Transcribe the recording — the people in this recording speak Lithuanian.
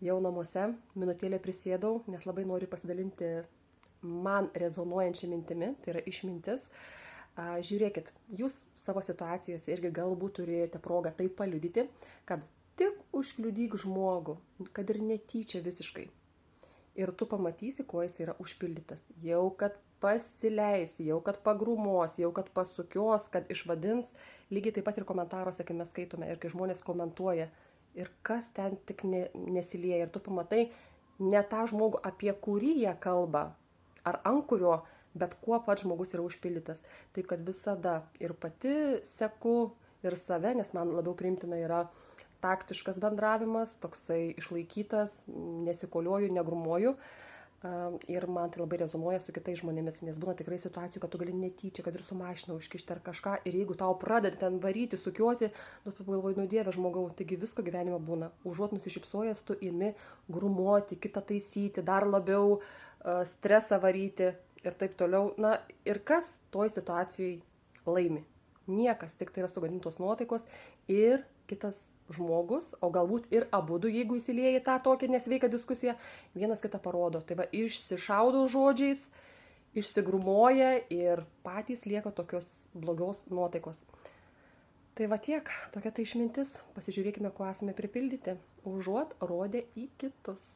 jau namuose, minutėlę prisėdau, nes labai noriu pasidalinti man rezonuojančią mintimi, tai yra išmintis. Žiūrėkit, jūs savo situacijose irgi galbūt turėjote progą tai paliudyti, kad tik užkliudyk žmogų, kad ir netyčia visiškai. Ir tu pamatysi, kuo jis yra užpildytas. Jau kad pasileis, jau kad pagrumos, jau kad pasukios, kad išvadins. Lygiai taip pat ir komentaruose, kai mes skaitome ir kai žmonės komentuoja. Ir kas ten tik nesilieja. Ir tu pamatai ne tą žmogų, apie kurį jie kalba, ar ant kurio, bet kuo pats žmogus yra užpildytas. Taip kad visada ir pati seku ir save, nes man labiau priimtina yra taktiškas bendravimas, toksai išlaikytas, nesikolioju, negrumoju. Ir man tai labai rezonuoja su kitais žmonėmis, nes būna tikrai situacijų, kad tu gali netyčia, kad ir su mašina užkišti ar kažką, ir jeigu tau pradeda ten varyti, sukioti, tu pagalvoji, Dieve žmogau, taigi visko gyvenime būna. Užuot nusišypsojęs, tu imi grumoti, kitą taisyti, dar labiau stresą varyti ir taip toliau. Na ir kas toj situacijai laimi? Niekas, tik tai yra sugadintos nuotaikos ir kitas žmogus, o galbūt ir abudu, jeigu įsilieja į tą tokią nesveiką diskusiją, vienas kitą parodo. Tai va, išsišaudo žodžiais, išsigrumoja ir patys lieka tokios blogios nuotaikos. Tai va tiek, tokia tai išmintis. Pasižiūrėkime, kuo esame pripildyti, užuot rodę į kitus.